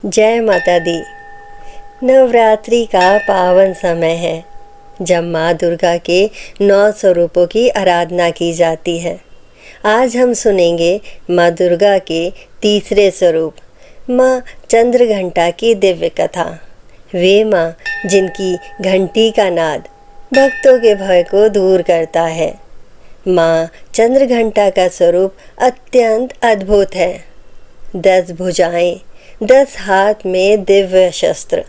जय माता दी। नवरात्रि का पावन समय है जब माँ दुर्गा के 9 स्वरूपों की आराधना की जाती है। आज हम सुनेंगे माँ दुर्गा के तीसरे स्वरूप माँ चंद्रघंटा की दिव्य कथा। वे माँ जिनकी घंटी का नाद भक्तों के भय को दूर करता है। माँ चंद्रघंटा का स्वरूप अत्यंत अद्भुत है। 10 भुजाएं, 10 हाथ में दिव्य शस्त्र,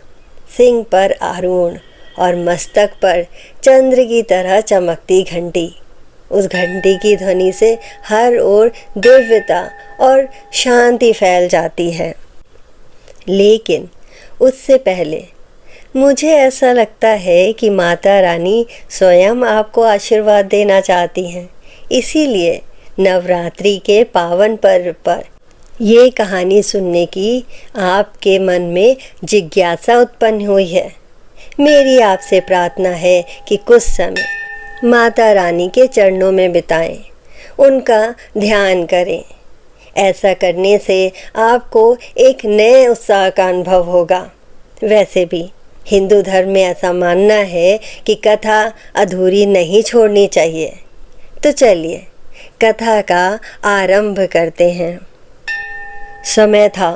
सिंह पर आरूढ़ और मस्तक पर चंद्र की तरह चमकती घंटी। उस घंटी की ध्वनि से हर ओर दिव्यता और शांति फैल जाती है। लेकिन उससे पहले मुझे ऐसा लगता है कि माता रानी स्वयं आपको आशीर्वाद देना चाहती हैं। इसीलिए नवरात्रि के पावन पर्व पर ये कहानी सुनने की आपके मन में जिज्ञासा उत्पन्न हुई है। मेरी आपसे प्रार्थना है कि कुछ समय माता रानी के चरणों में बिताएं, उनका ध्यान करें। ऐसा करने से आपको एक नए उत्साह का अनुभव होगा। वैसे भी हिंदू धर्म में ऐसा मानना है कि कथा अधूरी नहीं छोड़नी चाहिए। तो चलिए कथा का आरंभ करते हैं। समय था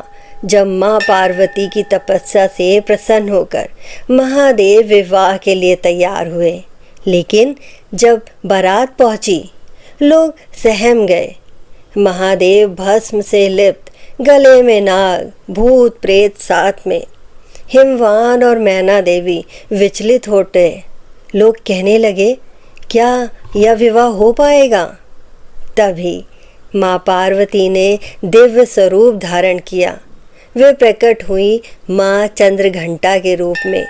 जब माँ पार्वती की तपस्या से प्रसन्न होकर महादेव विवाह के लिए तैयार हुए। लेकिन जब बारात पहुंची, लोग सहम गए। महादेव भस्म से लिप्त, गले में नाग, भूत प्रेत साथ में, हिमवान और मैना देवी विचलित होते। लोग कहने लगे, क्या यह विवाह हो पाएगा? तभी माँ पार्वती ने दिव्य स्वरूप धारण किया। वे प्रकट हुई माँ चंद्रघंटा के रूप में।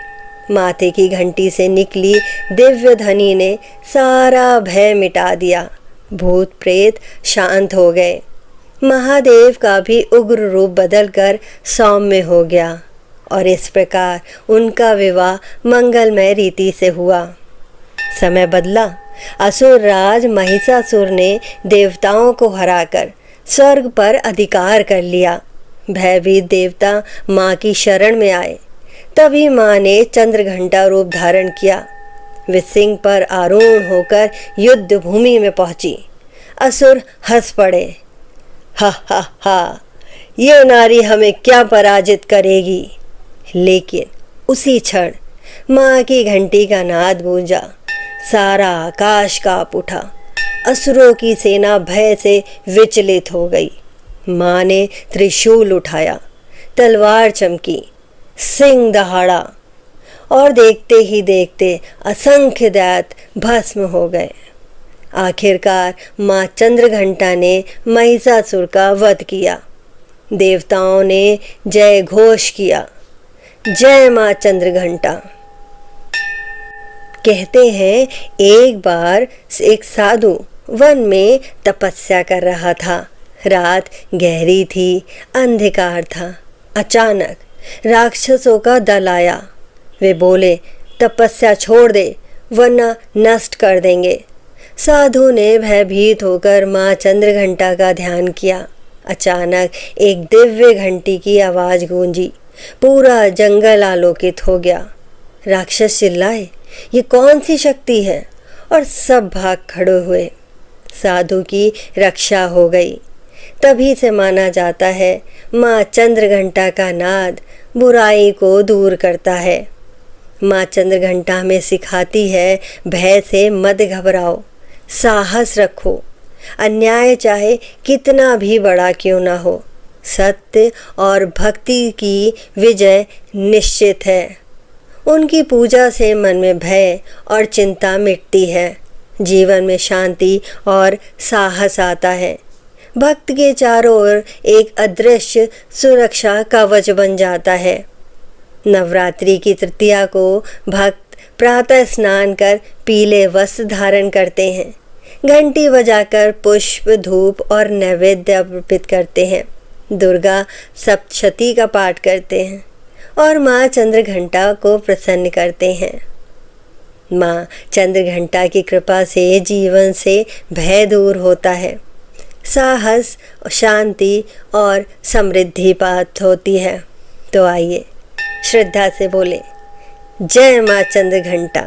माथे की घंटी से निकली दिव्य ध्वनि ने सारा भय मिटा दिया। भूत प्रेत शांत हो गए। महादेव का भी उग्र रूप बदलकर सौम्य हो गया और इस प्रकार उनका विवाह मंगलमय रीति से हुआ। समय बदला। असुर राज महिषासुर ने देवताओं को हराकर स्वर्ग पर अधिकार कर लिया। भयभीत देवता माँ की शरण में आए। तभी माँ ने चंद्रघंटा रूप धारण किया। वे सिंह पर आरूढ़ होकर युद्ध भूमि में पहुंची। असुर हंस पड़े। हा हा हा, ये नारी हमें क्या पराजित करेगी। लेकिन उसी क्षण माँ की घंटी का नाद गूंजा। सारा आकाश कांप उठा। असुरों की सेना भय से विचलित हो गई। माँ ने त्रिशूल उठाया, तलवार चमकी, सिंह दहाड़ा और देखते ही देखते असंख्य दैत्य भस्म हो गए। आखिरकार माँ चंद्रघंटा ने महिषासुर का वध किया। देवताओं ने जय घोष किया, जय माँ चंद्रघंटा। कहते हैं एक बार एक साधु वन में तपस्या कर रहा था। रात गहरी थी, अंधकार था। अचानक राक्षसों का दल आया। वे बोले, तपस्या छोड़ दे वरना नष्ट कर देंगे। साधु ने भयभीत होकर माँ चंद्रघंटा का ध्यान किया। अचानक एक दिव्य घंटी की आवाज़ गूंजी। पूरा जंगल आलोकित हो गया। राक्षस चिल्लाए, ये कौन सी शक्ति है? और सब भाग खड़े हुए। साधु की रक्षा हो गई। तभी से माना जाता है माँ चंद्रघंटा का नाद बुराई को दूर करता है। माँ चंद्रघंटा में सिखाती है, भय से मत घबराओ, साहस रखो। अन्याय चाहे कितना भी बड़ा क्यों ना हो, सत्य और भक्ति की विजय निश्चित है। उनकी पूजा से मन में भय और चिंता मिटती है। जीवन में शांति और साहस आता है। भक्त के चारों ओर एक अदृश्य सुरक्षा कवच बन जाता है। नवरात्रि की तृतीया को भक्त प्रातः स्नान कर पीले वस्त्र धारण करते हैं। घंटी बजाकर पुष्प, धूप और नैवेद्य अर्पित करते हैं। दुर्गा सप्तशती का पाठ करते हैं और माँ चंद्रघंटा को प्रसन्न करते हैं। माँ चंद्रघंटा की कृपा से जीवन से भय दूर होता है। साहस, शांति और समृद्धि प्राप्त होती है। तो आइए श्रद्धा से बोले जय माँ चंद्र घंटा।